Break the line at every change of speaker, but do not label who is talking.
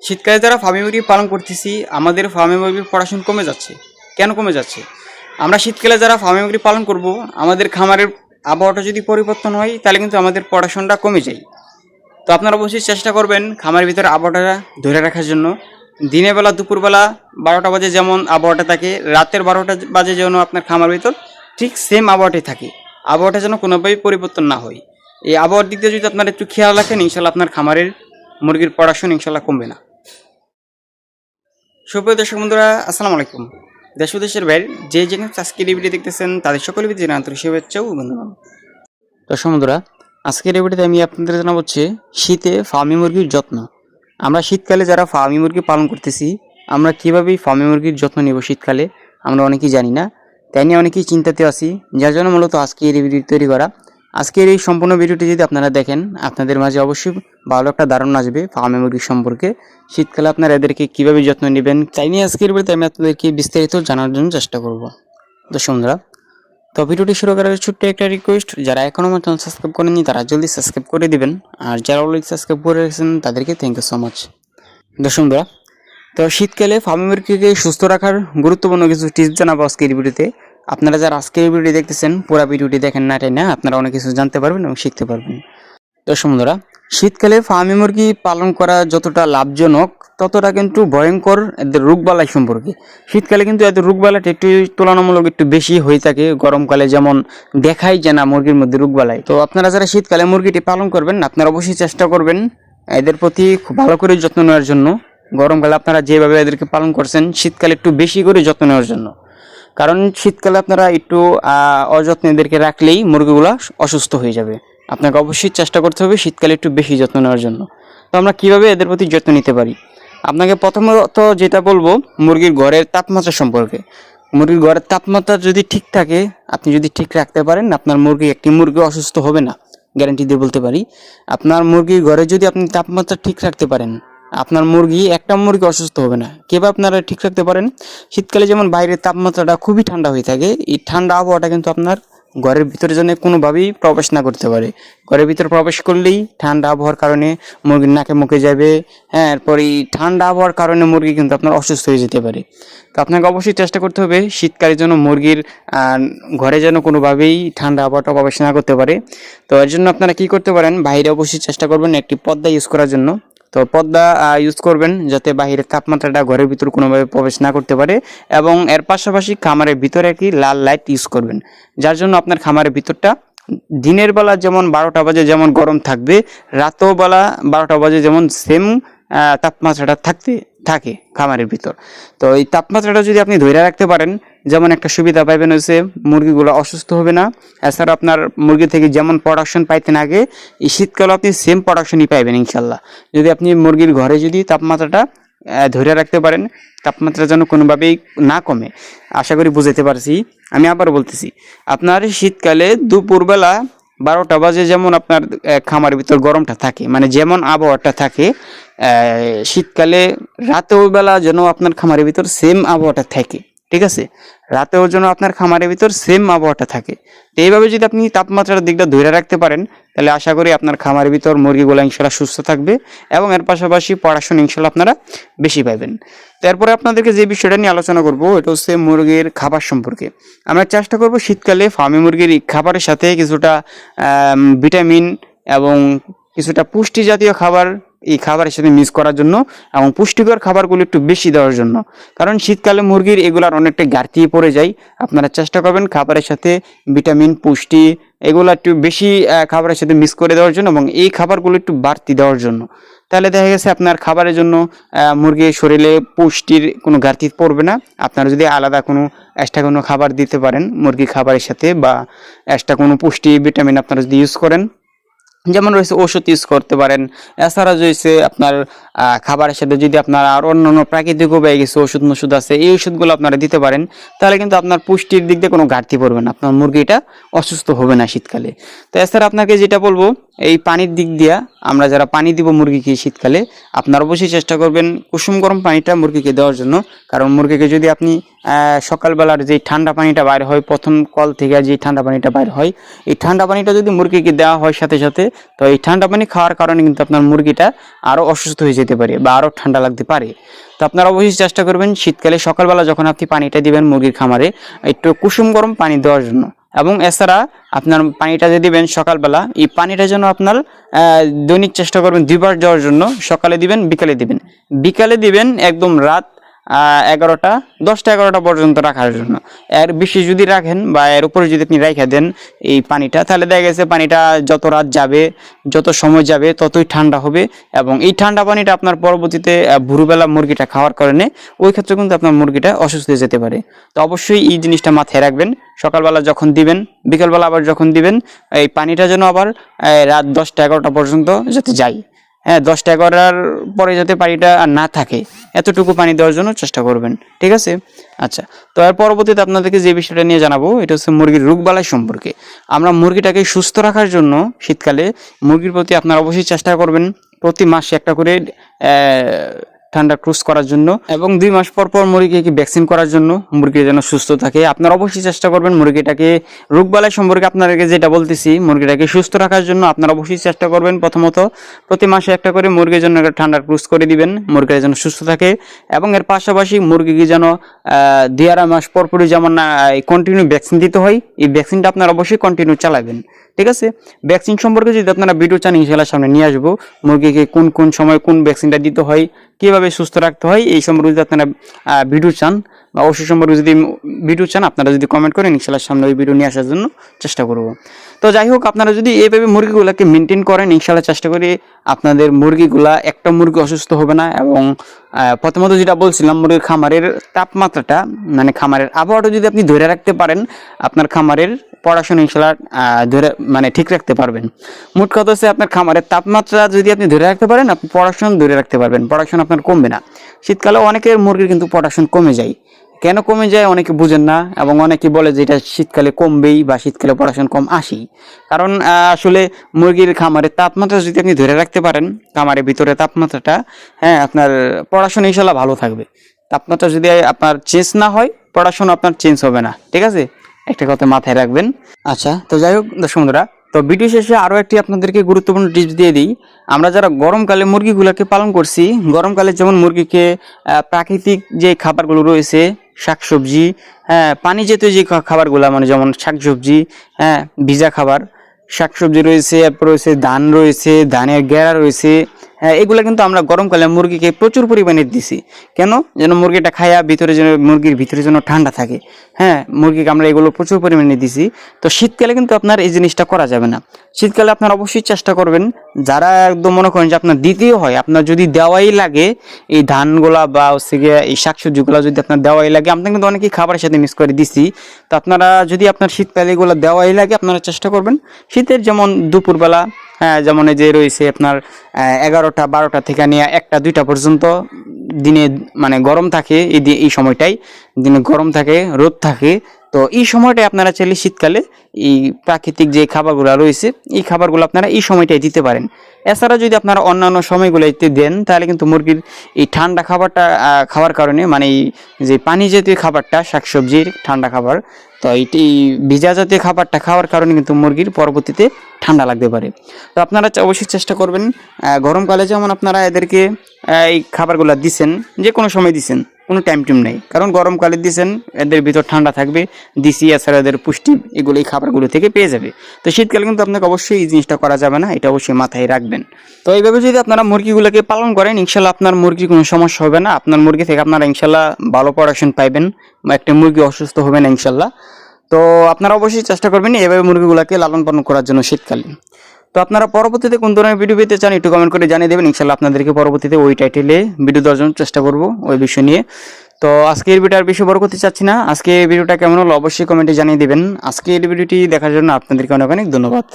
শীতকালে যারা ফার্মি মুরগি পালন করতেছি আমাদের ফার্মি মুরগির প্রোডাকশন কমে যাচ্ছে। কেন কমে যাচ্ছে? আমরা শীতকালে যারা ফার্মি মুরগি পালন করব, আমাদের খামারের আবহাওয়াটা যদি পরিবর্তন হয় তাহলে কিন্তু আমাদের প্রোডাকশনটা কমে যায়। তো আপনারা অবশ্যই চেষ্টা করবেন খামারের ভিতরে আবহাওয়াটা ধরে রাখার জন্য। দিনের বেলা দুপুরবেলা 12টা বাজে যেমন আবহাওয়াটা থাকে, রাতের 12টা বাজে যেন আপনার খামার ভিতর ঠিক সেম আবহাওয়াটাই থাকে। আবহাওয়াটা যেন কোনোভাবেই পরিবর্তন না হয়। এই আবহাওয়ার দিক দিয়ে যদি আপনারা একটু খেয়াল রাখেন, ইনশাল্লাহ আপনার খামারের মুরগির প্রোডাকশন ইনশাল্লাহ কমবে না। সুপ্রিয় দর্শক বন্ধুরা, আসসালামু আলাইকুম। দেশ ও দেশের বাইরে যে যেখানে আজকের এই ভিডিও দেখতেছেন তাদের সকলে জানাই আন্তরিক শুভেচ্ছা ও অভিনন্দন। দর্শক বন্ধুরা, আজকের এই ভিডিওতে আমি আপনাদের জানাবো হচ্ছে শীতে ফার্মি মুরগির যত্ন। আমরা শীতকালে যারা ফার্মি মুরগি পালন করতেছি, আমরা কীভাবে ফার্মি মুরগির যত্ন নেব শীতকালে আমরা অনেকেই জানি না, তাই নিয়ে অনেকেই চিন্তাতে আছি, যার জন্য মূলত আজকের এই ভিডিও তৈরি করা। আজকের এই সম্পূর্ণ ভিডিওটি যদি আপনারা দেখেন, আপনাদের মাঝে অবশ্যই ভালো একটা ধারণা আসবে ফার্মি মুরগির সম্পর্কে। শীতকালে আপনারা এদেরকে কীভাবে যত্ন নেবেন তাই নিয়ে আজকের ভিডিওতে আমি আপনাদেরকে বিস্তারিত জানার জন্য চেষ্টা করব। দর্শক বন্ধুরা, তো ভিডিওটি শুরু করার ছোট্ট একটা রিকোয়েস্ট, যারা এখনও আমার চ্যানেল সাবস্ক্রাইব করেননি তারা জলদি সাবস্ক্রাইব করে দিবেন, আর যারা অলরেডি সাবস্ক্রাইব করে রেখেছেন তাদেরকে থ্যাংক ইউ সো মাচ। দর্শক বন্ধুরা, তো শীতকালে ফার্মি মুরগিকে সুস্থ রাখার গুরুত্বপূর্ণ কিছু টিপস জানাবো আজকের ভিডিওতে। আপনারা যারা আজকের ভিডিওটি দেখতেছেন পুরো ভিডিওটি দেখেন না, তাই না আপনারা অনেক কিছু জানতে পারবেন এবং শিখতে পারবেন। দর্শক বন্ধুরা, শীতকালে ফার্মি মুরগি পালন করা যতটা লাভজনক ততটা কিন্তু ভয়ঙ্কর এদের রোগবালাই সম্পর্কে। শীতকালে কিন্তু এদের রোগবালাইটা একটু তুলনামূলক একটু বেশি হয়ে থাকে। গরমকালে যেমন দেখাই যায় না মুরগির মধ্যে রোগবালাই, তো আপনারা যারা শীতকালে মুরগিটি পালন করবেন আপনারা অবশ্যই চেষ্টা করবেন এদের প্রতি খুব ভালো করে যত্ন নেওয়ার জন্য। গরমকালে আপনারা যেভাবে এদেরকে পালন করছেন, শীতকালে একটু বেশি করে যত্ন নেওয়ার জন্য। কারণ শীতকালে আপনারা একটু অযত্নে এদেরকে রাখলেই মুরগিগুলো অসুস্থ হয়ে যাবে। আপনাকে অবশ্যই চেষ্টা করতে হবে শীতকালে একটু বেশি যত্ন নেওয়ার জন্য। তো আমরা কীভাবে এদের প্রতি যত্ন নিতে পারি? আপনাকে প্রথমত যেটা বলবো, মুরগির ঘরের তাপমাত্রা সম্পর্কে। মুরগির ঘরের তাপমাত্রা যদি ঠিক থাকে, আপনি যদি ঠিক রাখতে পারেন, আপনার একটি মুরগি অসুস্থ হবে না, গ্যারান্টি দিয়ে বলতে পারি। আপনার মুরগির ঘরে যদি আপনি তাপমাত্রা ঠিক রাখতে পারেন, আপনার একটা মুরগি অসুস্থ হবে না। কিভাবে আপনারা ঠিক রাখতে পারেন? শীতকালে যেমন বাইরের তাপমাত্রাটা খুবই ঠান্ডা হয়ে থাকে, এই ঠান্ডা আবহাওয়াটা কিন্তু আপনার ঘরের ভিতরে যেন কোনোভাবেই প্রবেশ না করতে পারে। ঘরের ভিতরে প্রবেশ করলেই ঠান্ডা আবহাওয়ার কারণে মুরগির নাকে মুখে যাবে। হ্যাঁ, এরপর এই ঠান্ডা আবহাওয়ার কারণে মুরগি কিন্তু আপনার অসুস্থ হয়ে যেতে পারে। তো আপনাকে অবশ্যই চেষ্টা করতে হবে শীতকালের জন্য মুরগির ঘরে যেন কোনোভাবেই ঠান্ডা আবহাওয়াটা প্রবেশ না করতে পারে। তো এর জন্য আপনারা কী করতে পারেন, বাইরে অবশ্যই চেষ্টা করবেন একটি পর্দা ইউজ করার জন্য। তো পর্দা ইউজ করবেন যাতে বাহিরের তাপমাত্রাটা ঘরের ভিতর কোনোভাবে প্রবেশ না করতে পারে, এবং এর পাশাপাশি খামারের ভিতরে একটি লাল লাইট ইউজ করবেন, যার জন্য আপনার খামারের ভিতরটা দিনের বেলা যেমন 12টা বাজে যেমন গরম থাকবে, রাতেও বেলা 12টা বাজে যেমন সেম তাপমাত্রাটা থাকে খামারের ভিতর। তো এই তাপমাত্রাটা যদি আপনি ধরে রাখতে পারেন, যেমন একটা সুবিধা পাইবেন হচ্ছে মুরগিগুলো অসুস্থ হবে না। এছাড়া আপনার মুরগি থেকে যেমন প্রোডাকশন পাইতেন আগে, এই শীতকালে আপনি সেম প্রোডাকশনই পাইবেন ইনশাল্লাহ, যদি আপনি মুরগির ঘরে যদি তাপমাত্রাটা ধরে রাখতে পারেন, তাপমাত্রা যেন কোনোভাবেই না কমে। আশা করি বুঝাতে পারছি। আমি আবার বলতেছি, আপনার শীতকালে দুপুরবেলা 12টা বাজে যেমন আপনার খামারের ভিতর গরমটা থাকে, মানে যেমন আবহাওয়াটা থাকে, শীতকালে রাতেও বেলা যেন আপনার খামারের ভিতর সেম আবহাওয়াটা থাকে। ঠিক আছে, রাতেও যেন আপনার খামারের ভিতর সেম আবহাওয়াটা থাকে। তো এইভাবে যদি আপনি তাপমাত্রার দিকটা ধরে রাখতে পারেন, তাহলে আশা করি আপনার খামারের ভিতর মুরগিগুলো ইনশাল্লাহ সুস্থ থাকবে, এবং এর পাশাপাশি পড়াশোনা ইনশাল্লাহ আপনারা বেশি পাবেন। তারপরে আপনাদেরকে যে বিষয়টা নিয়ে আলোচনা করব, এটা হচ্ছে মুরগির খাবার সম্পর্কে। আমরা চেষ্টা করব শীতকালে ফার্মি মুরগির খাবারের সাথে কিছুটা ভিটামিন এবং কিছুটা পুষ্টি জাতীয় খাবার এই খাবারের সাথে মিক্স করার জন্য, এবং পুষ্টিকর খাবারগুলো একটু বেশি দেওয়ার জন্য। কারণ শীতকালে মুরগির এগুলার অনেকটা ঘাটতি পড়ে যায়। আপনারা চেষ্টা করবেন খাবারের সাথে ভিটামিন, পুষ্টি এগুলো একটু বেশি খাবারের সাথে মিক্স করে দেওয়ার জন্য, এবং এই খাবারগুলো একটু বাড়তি দেওয়ার জন্য। তাহলে দেখা গেছে আপনার খাবারের জন্য মুরগির শরীরে পুষ্টির কোনো ঘাটতি পড়বে না। আপনারা যদি আলাদা কোনো এক্সট্রা কোনো খাবার দিতে পারেন মুরগির খাবারের সাথে, বা এক্সট্রা কোনো পুষ্টি ভিটামিন আপনারা যদি ইউজ করেন, যেমন রয়েছে ওষুধ ইউজ করতে পারেন। এছাড়া রয়েছে আপনার খাবারের সাথে যদি আপনার আর অন্যান্য প্রাকৃতিক উপায়ে কিছু ওষুধ আছে, এই ওষুধগুলো আপনারা দিতে পারেন, তাহলে কিন্তু আপনার পুষ্টির দিক দিয়ে কোনো ঘাটতি পড়বে না, আপনার মুরগিটা অসুস্থ হবে না শীতকালে। তো এছাড়া আপনাকে যেটা বলবো, এই পানির দিক দিয়া আমরা যারা পানি দিব মুরগিকে শীতকালে, আপনারা অবশ্যই চেষ্টা করবেন কুসুম গরম পানিটা মুরগিকে দেওয়ার জন্য। কারণ মুরগিকে যদি আপনি সকালবেলার যে ঠান্ডা পানিটা বাইর হয়, প্রথম কল থেকে যে ঠান্ডা পানিটা বাইর হয়, এই ঠান্ডা পানিটা যদি মুরগিকে দেওয়া হয় সাথে সাথে, তো এই ঠান্ডা পানি খাওয়ার কারণে কিন্তু আপনার মুরগিটা আরও অসুস্থ হয়ে যেতে পারে বা আরও ঠান্ডা লাগতে পারে। তো আপনারা অবশ্যই চেষ্টা করবেন শীতকালে সকালবেলা যখন আপনি পানিটা দিবেন মুরগির খামারে, একটু কুসুম গরম পানি দেওয়ার জন্য। এবং এছাড়া আপনার পানিটা যে দিবেন সকালবেলা, এই পানিটা যেন আপনার দৈনিক চেষ্টা করবেন 2 বার দেওয়ার জন্য। সকালে দিবেন, বিকালে দিবেন। বিকালে দিবেন একদম রাত 11টা 10টা 11টা পর্যন্ত রাখার জন্য। এর বেশি যদি রাখেন বা এর উপরে যদি আপনি রেখে দেন এই পানিটা, তাহলে দেখা গেছে পানিটা যত রাত যাবে, যত সময় যাবে, ততই ঠান্ডা হবে। এবং এই ঠান্ডা পানিটা আপনার পরবর্তীতে ভোরবেলা মুরগিটা খাওয়ার কারণে ওই ক্ষেত্রে কিন্তু আপনার মুরগিটা অসুস্থ হয়ে যেতে পারে। তো অবশ্যই এই জিনিসটা মাথায় রাখবেন, সকালবেলা যখন দিবেন, বিকালবেলা আবার যখন দিবেন, এই পানিটা যেন আবার রাত 10টা 11টা পর্যন্ত যাতে যায়। হ্যাঁ, 10টা 11টার পরে যাতে পানিটা আর না থাকে, এতটুকু পানি দেওয়ার জন্য চেষ্টা করবেন। ঠিক আছে? আচ্ছা, তো এর পরবর্তীতে আপনাদেরকে যে বিষয়টা নিয়ে জানাবো, এটা হচ্ছে মুরগির রোগবালাই সম্পর্কে। আমরা মুরগিটাকে সুস্থ রাখার জন্য শীতকালে মুরগির প্রতি আপনারা অবশ্যই চেষ্টা করবেন প্রতি মাসে একটা করে ঠান্ডা ক্রুজ করার জন্য, এবং 2 মাস পর পর মুরগিকে ভ্যাকসিন করার জন্য, মুরগি যেন সুস্থ থাকে। আপনারা অবশ্যই চেষ্টা করবেন মুরগিটাকে রোগবালাই সম্পর্কে আপনাদেরকে যেটা বলতেছি, মুরগিটাকে সুস্থ রাখার জন্য আপনারা অবশ্যই চেষ্টা করবেন প্রথমত প্রতি মাসে একটা করে মুরগির জন্য একটা ঠান্ডা ক্রুজ করে দিবেন, মুরগিটা যেন সুস্থ থাকে। এবং এর পাশাপাশি মুরগিকে যেন 2-2.5 মাস পর পরই যেমন কন্টিনিউ ভ্যাকসিন দিতে হয়, এই ভ্যাকসিনটা আপনারা অবশ্যই কন্টিনিউ চালাবেন। ঠিক আছে? ভ্যাকসিন সম্পর্কে যদি আপনারা ভিডিও চান ইনশাআল্লাহ সামনে নিয়ে আসবো, মুরগিকে কোন কোন সময় কোন ভ্যাকসিনটা দিতে হয়, কীভাবে সুস্থ রাখতে হয়, এই সম্পর্কে যদি আপনারা ভিডিও চান বা ওষুধ সম্পর্কে যদি ভিডিও চান, আপনারা যদি কমেন্ট করেন ইনশাআল্লাহ সামনে ওই ভিডিও নিয়ে আসার জন্য চেষ্টা করব। তো যাই হোক, আপনারা যদি এইভাবে মুরগিগুলোকে মেনটেন করেন, ইনশাআল্লাহ চেষ্টা করি আপনাদের মুরগিগুলা একটা মুরগি অসুস্থ হবে না। এবং প্রথমত যেটা বলছিলাম, মুরগির খামারের তাপমাত্রাটা মানে খামারের আবহাওয়াটা যদি আপনি ধরে রাখতে পারেন, আপনার খামারের পড়াশোনা ইনশাআল্লাহ ধরে মানে ঠিক রাখতে পারবেন। মোট কথা হচ্ছে আপনার খামারের তাপমাত্রা যদি আপনি ধরে রাখতে পারেন, আপনি পড়াশোনা ধরে রাখতে পারবেন, পড়াশোনা আপনার কমবে না। শীতকালে অনেকের মুরগির কিন্তু পড়াশোনা কমে যায়। কেন কমে যায় অনেকে বুঝেন না, এবং অনেকে বলে যে এটা শীতকালে কমবেই বা শীতকালে পড়াশোনা কম আসেই। কারণ আসলে মুরগির খামারের তাপমাত্রা যদি আপনি ধরে রাখতে পারেন, খামারের ভিতরে তাপমাত্রাটা, হ্যাঁ, আপনার পড়াশোনা ইনশাআল্লাহ ভালো থাকবে। তাপমাত্রা যদি আপনার চেঞ্জ না হয়, পড়াশোনা আপনার চেঞ্জ হবে না। ঠিক আছে? একটা কথা মাথায় রাখবেন। আচ্ছা, তো যাই হোক দর্শক বন্ধুরা, তো ভিডিও শেষে আরও একটি আপনাদেরকে গুরুত্বপূর্ণ টিপস দিয়ে দিই। আমরা যারা গরমকালে মুরগিগুলোকে পালন করছি, গরমকালে যেমন মুরগিকে প্রাকৃতিক যে খাবারগুলো রয়েছে, শাকসবজি, হ্যাঁ, পানি জাতীয় যে খাবারগুলো, মানে যেমন শাকসবজি, হ্যাঁ, ভিজা খাবার, শাকসবজি রয়েছে, এরপর রয়েছে ধান রয়েছে, ধানের গেড়া রয়েছে, হ্যাঁ, এগুলো কিন্তু আমরা গরমকালে মুরগিকে প্রচুর পরিমাণে দিছি। কেন? যেন মুরগিটা খায়া ভিতরে যেন মুরগির ভিতরে যেন ঠান্ডা থাকে। হ্যাঁ, মুরগিকে আমরা এগুলো প্রচুর পরিমাণে দিছি। তো শীতকালে কিন্তু আপনার এই জিনিসটা করা যাবে না। শীতকালে আপনারা অবশ্যই চেষ্টা করবেন, যারা একদম মনে করেন যে আপনার দিতেই হয়, আপনার যদি দেওয়াই লাগে এই ধানগুলা বা হচ্ছে গিয়ে এই শাকসবজিগুলো যদি আপনার দেওয়াই লাগে, আমরা কিন্তু অনেকেই খাবারের সাথে মিক্স করে দিছি। তো আপনারা যদি আপনার শীতকালে এগুলো দেওয়াই লাগে, আপনারা চেষ্টা করবেন শীতের যেমন দুপুরবেলা, হ্যাঁ, যেমন এই যে রয়েছে আপনার 11টা 12টা থেকে নিয়ে 1টা 2টা পর্যন্ত দিনে মানে গরম থাকে, এই সময়টাই দিনে গরম থাকে, রোদ থাকে। তো এই সময়টায় আপনারা চাইলে শীতকালে এই প্রাকৃতিক যে খাবারগুলো রয়েছে, এই খাবারগুলো আপনারা এই সময়টাই দিতে পারেন। এছাড়া যদি আপনারা অন্যান্য সময়গুলোতে দেন, তাহলে কিন্তু মুরগির এই ঠান্ডা খাবারটা খাওয়ার কারণে, মানে এই যে পানি জাতীয় খাবারটা, শাকসবজির ঠান্ডা খাবার, তো এই ভিজা জাতীয় খাবারটা খাওয়ার কারণে কিন্তু মুরগির পরবর্তীতে ঠান্ডা লাগতে পারে। তো আপনারা অবশ্যই চেষ্টা করবেন, গরমকালে যেমন আপনারা এদেরকে এই খাবারগুলো দিচ্ছেন, যে কোনো সময় দিচ্ছেন, কোনো টাইম নেই। কারণ গরমকালে দিচ্ছেন, এদের ভিতর ঠান্ডা থাকবে, দিছি, এছাড়া এদের পুষ্টি এগুলো এই খাবারগুলো থেকে পেয়ে যাবে। তো শীতকালে কিন্তু আপনাকে অবশ্যই এই জিনিসটা করা যাবে না, এটা অবশ্যই মাথায় রাখবেন। তো এইভাবে যদি আপনারা মুরগিগুলোকে পালন করেন, ইনশাল্লাহ আপনার মুরগির কোনো সমস্যা হবে না। আপনার মুরগি থেকে আপনারা ইনশাল্লাহ ভালো প্রোডাকশন পাইবেন, বা একটা মুরগি অসুস্থ হবে না ইনশাল্লাহ। তো আপনারা অবশ্যই চেষ্টা করবেন এভাবে মুরগিগুলোকে লালন পালন করার জন্য শীতকালে। তো আপনারা পরবর্তীতে কোন ধরনের ভিডিও পেতে চান একটু কমেন্ট করে জানিয়ে দেবেন, ইনশাল্লাহ আপনাদেরকে পরবর্তীতে ওই টাইটেলে ভিডিও দেওয়ার জন্য চেষ্টা করব ওই বিষয় নিয়ে। তো আজকের ভিডিও আর বেশি বড় করতে চাচ্ছি না। আজকে ভিডিওটা কেমন হলো অবশ্যই কমেন্টে জানিয়ে দেবেন। আজকের ভিডিওটি দেখার জন্য আপনাদেরকে অনেক অনেক ধন্যবাদ।